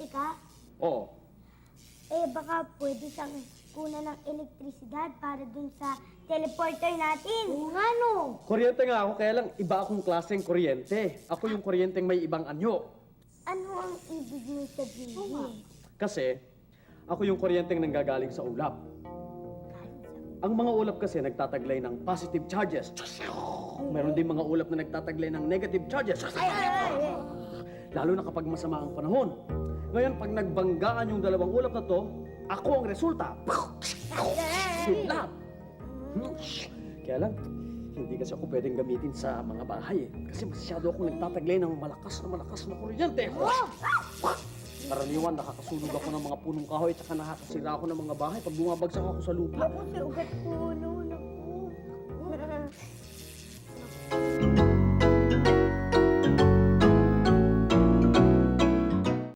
ka? Oo. Eh, baka pwede siyang kuna ng elektrisidad para dun sa teleporter natin. Oo nga, no? Kuryente nga ako, kaya lang iba akong klaseng kuryente. Ako yung kuryenteng may ibang anyo. Ano ang ibig mo sabihin? Kasi, ako yung kuryenteng nanggagaling sa ulap. Ang mga ulap kasi nagtataglay ng positive charges. Meron din mga ulap na nagtataglay ng negative charges. Lalo na kapag masama ang panahon. Ngayon, pag nagbanggaan yung dalawang ulap na to, ako ang resulta. Kidlat! Kaya lang, hindi kasi ako pwedeng gamitin sa mga bahay eh. Kasi masyado akong nagtataglay ng malakas na kuryente. Karaniwan, nakakasunog ako ng mga punong kahoy at saka nakakasira ako ng mga bahay pag bumabagsak ako sa lupa. Ako si ugat puno.